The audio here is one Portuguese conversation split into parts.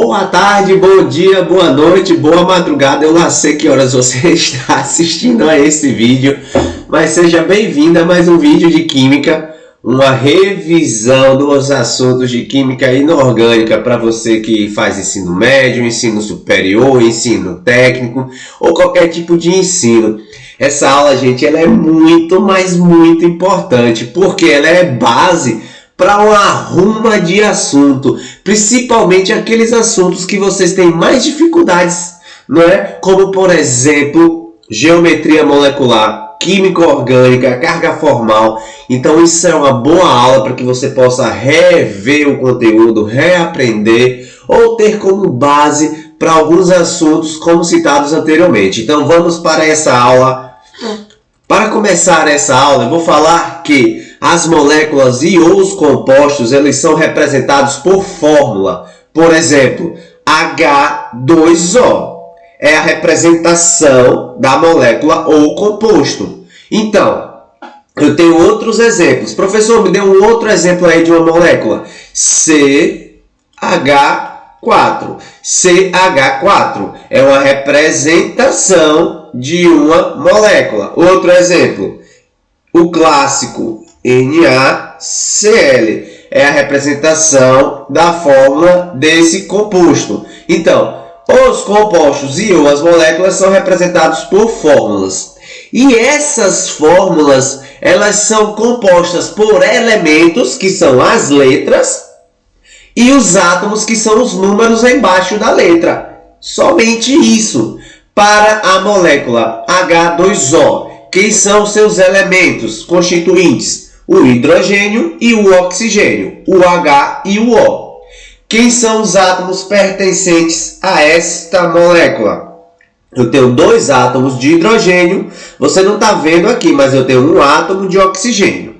Boa tarde, bom dia, boa noite, boa madrugada. Eu não sei que horas você está assistindo a esse vídeo, mas seja bem-vindo a mais um vídeo de Química, uma revisão dos assuntos de Química Inorgânica para você que faz ensino médio, ensino superior, ensino técnico ou qualquer tipo de ensino. Essa aula, gente, ela é muito, mas muito importante, porque ela é base para uma arruma de assunto, principalmente aqueles assuntos que vocês têm mais dificuldades, não é? Como, por exemplo, geometria molecular, química orgânica, carga formal. Então, isso é uma boa aula para que você possa rever o conteúdo, reaprender ou ter como base para alguns assuntos como citados anteriormente. Então, vamos para essa aula. Para começar essa aula, eu vou falar que as moléculas e os compostos, eles são representados por fórmula. Por exemplo, H2O é a representação da molécula ou composto. Então, eu tenho outros exemplos. Professor, me dê um outro exemplo aí de uma molécula. CH4. CH4 é uma representação de uma molécula. Outro exemplo, o clássico NaCl é a representação da fórmula desse composto. Então, os compostos e as moléculas são representados por fórmulas. E essas fórmulas, elas são compostas por elementos, que são as letras, e os átomos, que são os números embaixo da letra. Somente isso. Para a molécula H2O, quem são seus elementos constituintes? O hidrogênio e o oxigênio, o H e o O. Quem são os átomos pertencentes a esta molécula? Eu tenho dois átomos de hidrogênio, você não está vendo aqui, mas eu tenho um átomo de oxigênio.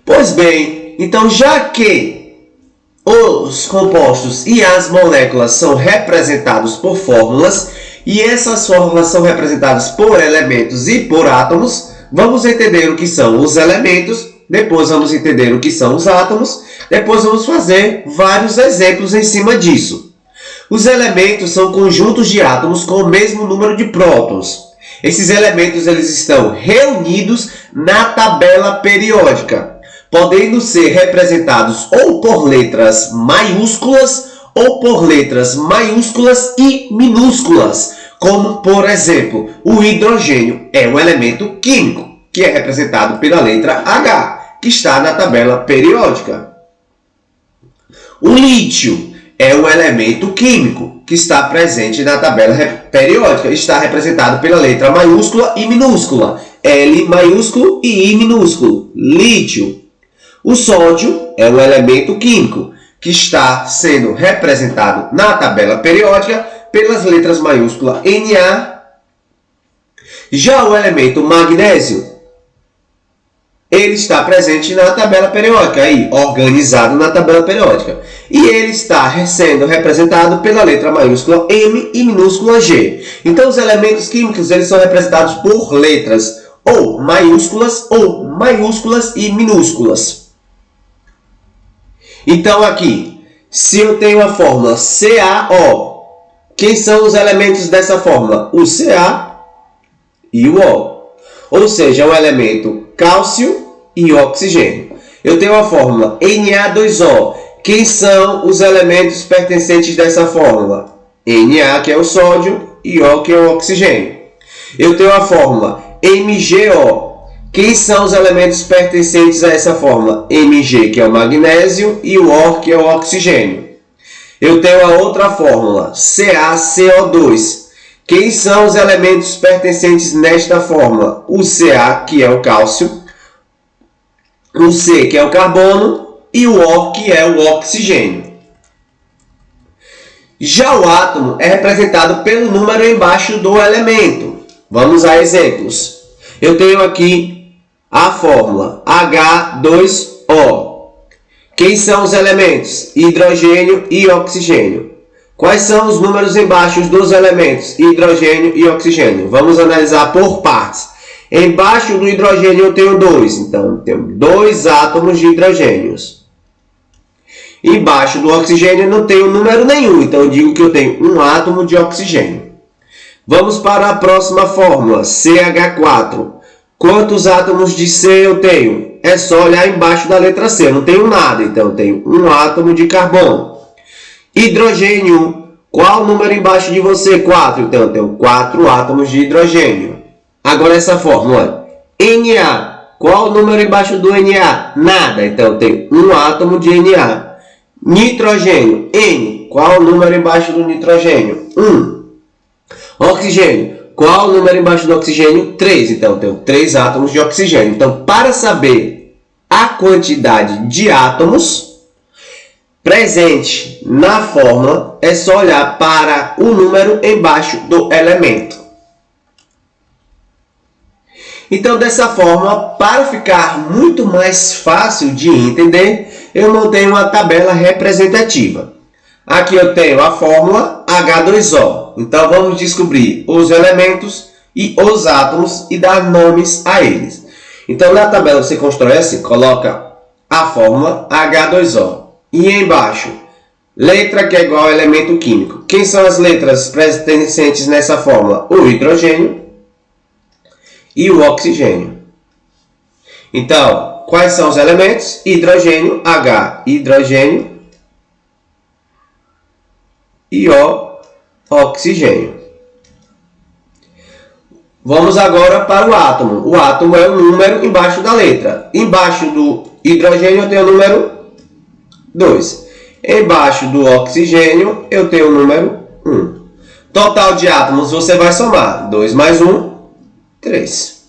Pois bem, então já que os compostos e as moléculas são representados por fórmulas, e essas fórmulas são representadas por elementos e por átomos, vamos entender o que são os elementos, depois vamos entender o que são os átomos, depois vamos fazer vários exemplos em cima disso. Os elementos são conjuntos de átomos com o mesmo número de prótons. Esses elementos eles estão reunidos na tabela periódica, podendo ser representados ou por letras maiúsculas ou por letras maiúsculas e minúsculas, como, por exemplo, o hidrogênio é um elemento químico, que é representado pela letra H, que está na tabela periódica. O lítio é um elemento químico, que está presente na tabela periódica, está representado pela letra maiúscula e minúscula, L maiúsculo e I minúsculo, lítio. O sódio é um elemento químico, que está sendo representado na tabela periódica pelas letras maiúsculas Na. Já o elemento magnésio, ele está presente na tabela periódica, aí, organizado na tabela periódica. E ele está sendo representado pela letra maiúscula M e minúscula G. Então, os elementos químicos eles são representados por letras ou maiúsculas e minúsculas. Então, aqui, se eu tenho a fórmula CaO, quem são os elementos dessa fórmula? O Ca e o O. Ou seja, o elemento cálcio e oxigênio. Eu tenho a fórmula Na2O. Quem são os elementos pertencentes dessa fórmula? Na, que é o sódio, e O, que é o oxigênio. Eu tenho a fórmula MgO. Quem são os elementos pertencentes a essa fórmula? Mg, que é o magnésio, e o O, que é o oxigênio. Eu tenho a outra fórmula, CaCO2. Quem são os elementos pertencentes nesta fórmula? O Ca, que é o cálcio, o C, que é o carbono, e o O, que é o oxigênio. Já o átomo é representado pelo número embaixo do elemento. Vamos a exemplos. Eu tenho aqui a fórmula H2O. Quem são os elementos? Hidrogênio e oxigênio. Quais são os números embaixo dos elementos? Hidrogênio e oxigênio. Vamos analisar por partes. Embaixo do hidrogênio eu tenho 2. Então, eu tenho 2 átomos de hidrogênios. Embaixo do oxigênio eu não tenho número nenhum, então eu digo que eu tenho um átomo de oxigênio. Vamos para a próxima fórmula, CH4. Quantos átomos de C eu tenho? É só olhar embaixo da letra C, eu não tenho nada, então eu tenho um átomo de carbono. Hidrogênio. Qual o número embaixo de você? 4. Então eu tenho 4 átomos de hidrogênio. Agora essa fórmula. Na. Qual o número embaixo do Na? Nada. Então eu tenho um átomo de Na. Nitrogênio. N. Qual o número embaixo do nitrogênio? 1. Oxigênio. Qual o número embaixo do oxigênio? 3. Então eu tenho 3 átomos de oxigênio. Então, para saber a quantidade de átomos presente na fórmula, é só olhar para o número embaixo do elemento. Então, dessa forma, para ficar muito mais fácil de entender, eu montei uma tabela representativa. Aqui eu tenho a fórmula H2O. Então, vamos descobrir os elementos e os átomos e dar nomes a eles. Então, na tabela você constrói assim, coloca a fórmula H2O. E embaixo, letra que é igual ao elemento químico. Quem são as letras presentes nessa fórmula? O hidrogênio e o oxigênio. Então, quais são os elementos? Hidrogênio, H, hidrogênio e O, oxigênio. Vamos agora para o átomo. O átomo é o número embaixo da letra. Embaixo do hidrogênio eu tenho o número 2. Embaixo do oxigênio eu tenho o número 1. Total de átomos você vai somar. 2 mais 1, 3.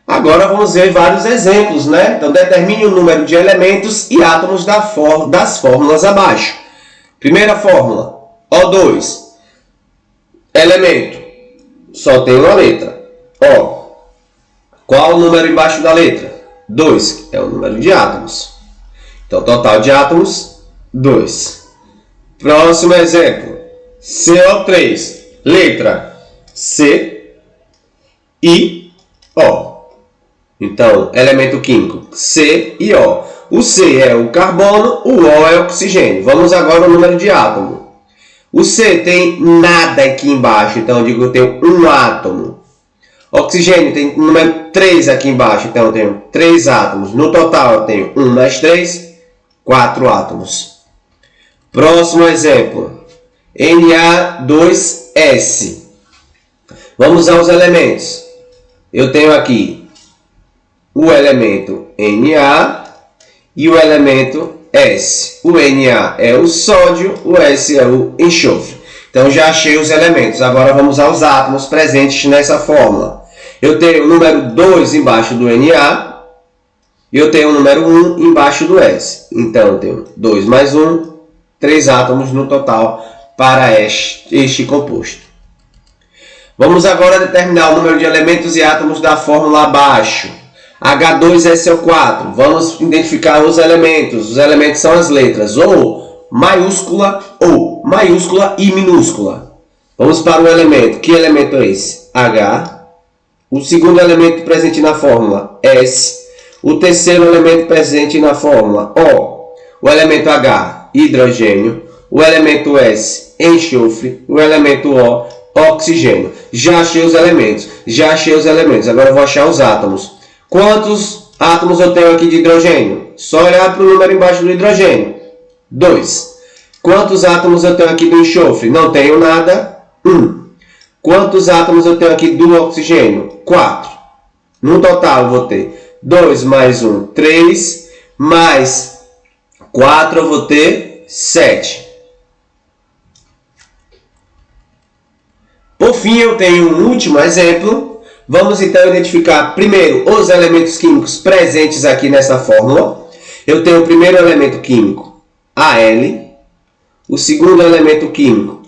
Agora vamos ver vários exemplos, né? Então determine o número de elementos e átomos das fórmulas abaixo. Primeira fórmula, O2. Elemento, só tem uma letra. O. Qual o número embaixo da letra? 2, é o número de átomos. Então, total de átomos, 2. Próximo exemplo. CO3. Letra C, I, O. Então, elemento químico, C e O. O C é o carbono, o O é o oxigênio. Vamos agora ao número de átomo. O C tem nada aqui embaixo, então eu digo que eu tenho um átomo. Oxigênio tem número 3 aqui embaixo, então eu tenho 3 átomos. No total eu tenho 1 mais 3, 4 átomos. Próximo exemplo. Na2S. Vamos aos elementos. Eu tenho aqui o elemento Na e o elemento S. O Na é o sódio, o S é o enxofre. Então já achei os elementos. Agora vamos aos átomos presentes nessa fórmula. Eu tenho o número 2 embaixo do Na. E eu tenho o número 1 embaixo do S. Então, eu tenho 2 mais 1, 3 átomos no total para este composto. Vamos agora determinar o número de elementos e átomos da fórmula abaixo. H2SO4. Vamos identificar os elementos. Os elementos são as letras O maiúscula e minúscula. Vamos para o elemento. Que elemento é esse? H. O segundo elemento presente na fórmula, S. O terceiro elemento presente na fórmula, O. O elemento H, hidrogênio. O elemento S, enxofre. O elemento O, oxigênio. Já achei os elementos. Agora eu vou achar os átomos. Quantos átomos eu tenho aqui de hidrogênio? Só olhar para o número embaixo do hidrogênio. 2. Quantos átomos eu tenho aqui do enxofre? Não tenho nada. 1. Quantos átomos eu tenho aqui do oxigênio? 4. No total eu vou ter 2 mais 1, 3, mais 4 eu vou ter 7. Por fim, eu tenho um último exemplo. Vamos então identificar primeiro os elementos químicos presentes aqui nessa fórmula. Eu tenho o primeiro elemento químico, Al, o segundo elemento químico,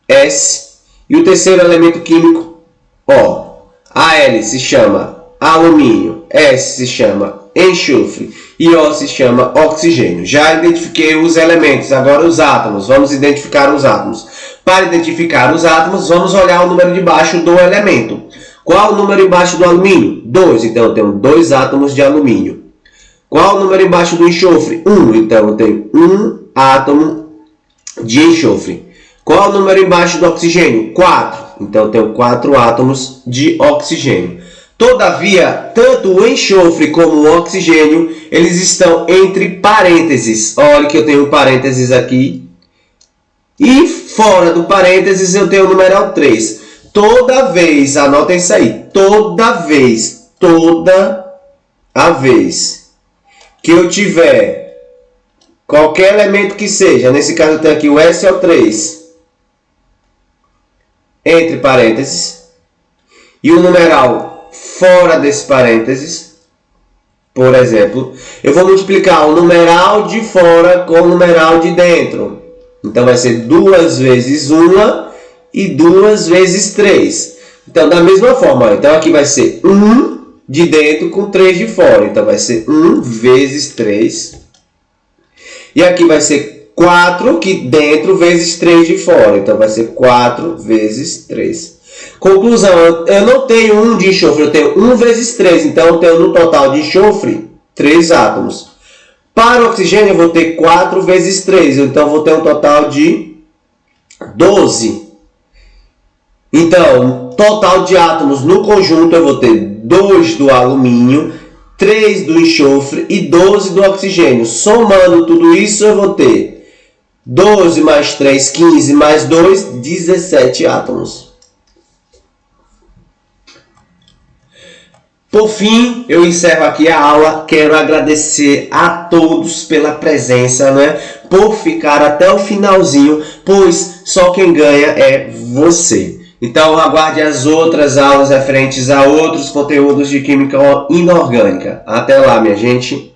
S, e o terceiro elemento químico, O. Al se chama alumínio, S se chama enxofre e O se chama oxigênio. Já identifiquei os elementos, agora os átomos. Vamos identificar os átomos. Para identificar os átomos, vamos olhar o número de baixo do elemento. Qual o número embaixo do alumínio? 2. Então, eu tenho 2 átomos de alumínio. Qual o número embaixo do enxofre? 1. Então, eu tenho 1 átomo de enxofre. Qual o número embaixo do oxigênio? 4. Então, eu tenho 4 átomos de oxigênio. Todavia, tanto o enxofre como o oxigênio, eles estão entre parênteses. Olha que eu tenho parênteses aqui. E fora do parênteses eu tenho o numeral 3. Toda vez, anota isso aí, toda a vez que eu tiver qualquer elemento que seja, nesse caso eu tenho aqui o SO3, entre parênteses, e o numeral fora desse parênteses, por exemplo, eu vou multiplicar o numeral de fora com o numeral de dentro. Então vai ser 2 vezes 1 e 2 vezes 3. Então, da mesma forma, então aqui vai ser 1 de dentro com 3 de fora. Então, vai ser 1 vezes 3. E aqui vai ser 4 que dentro vezes 3 de fora. Então, vai ser 4 vezes 3. Conclusão, eu não tenho 1 de enxofre, eu tenho 1 vezes 3. Então, eu tenho no total de enxofre 3 átomos. Para o oxigênio, eu vou ter 4 vezes 3. Então, eu vou ter um total de 12. Então, total de átomos no conjunto, eu vou ter 2 do alumínio, 3 do enxofre e 12 do oxigênio. Somando tudo isso, eu vou ter 12 mais 3, 15 mais 2, 17 átomos. Por fim, eu encerro aqui a aula. Quero agradecer a todos pela presença, né? Por ficar até o finalzinho, pois só quem ganha é você. Então, aguarde as outras aulas referentes a outros conteúdos de química inorgânica. Até lá, minha gente!